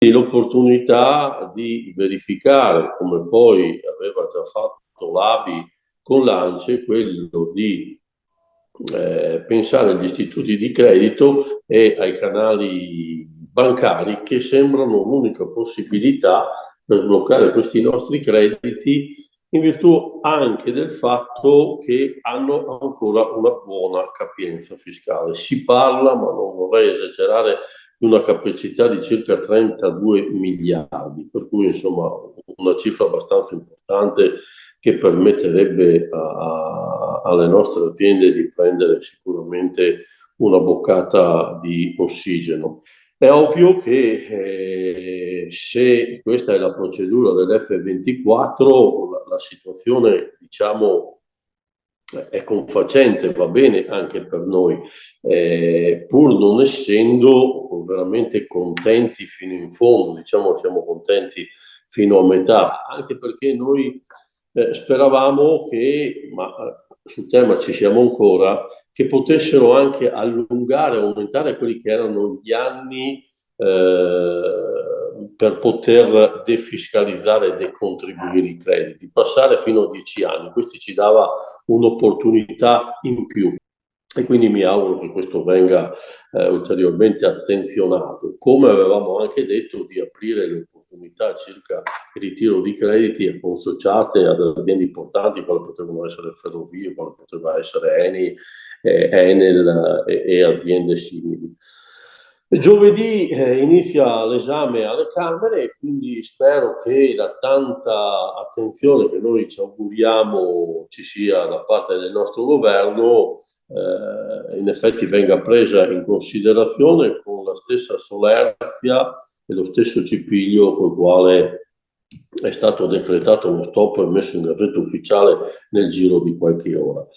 Sì, l'opportunità di verificare, come poi aveva già fatto l'ABI con l'ANCE, quello di pensare agli istituti di credito e ai canali bancari che sembrano l'unica possibilità per sbloccare questi nostri crediti, in virtù anche del fatto che hanno ancora una buona capienza fiscale. Si parla, ma non vorrei esagerare, di una capacità di circa 32 miliardi, per cui insomma una cifra abbastanza importante che permetterebbe alle nostre aziende di prendere sicuramente una boccata di ossigeno. È ovvio che se questa è la procedura dell'F24, la situazione, diciamo, è confacente, va bene anche per noi, pur non essendo veramente contenti fino in fondo, diciamo siamo contenti fino a metà, anche perché noi speravamo che, ma sul tema ci siamo ancora, che potessero anche allungare, aumentare quelli che erano gli anni per poter defiscalizzare e decontribuire i crediti, passare fino a 10 anni. Questo ci dava un'opportunità in più e quindi mi auguro che questo venga ulteriormente attenzionato, come avevamo anche detto di aprire le opportunità circa il ritiro di crediti consociate ad aziende importanti, quali potevano essere Ferrovie, quali poteva essere Eni, Enel e aziende simili. Giovedì inizia l'esame alle Camere e quindi spero che la tanta attenzione che noi ci auguriamo ci sia da parte del nostro governo in effetti venga presa in considerazione con la stessa solerzia e lo stesso cipiglio col quale è stato decretato lo stop e messo in gazzetta ufficiale nel giro di qualche ora.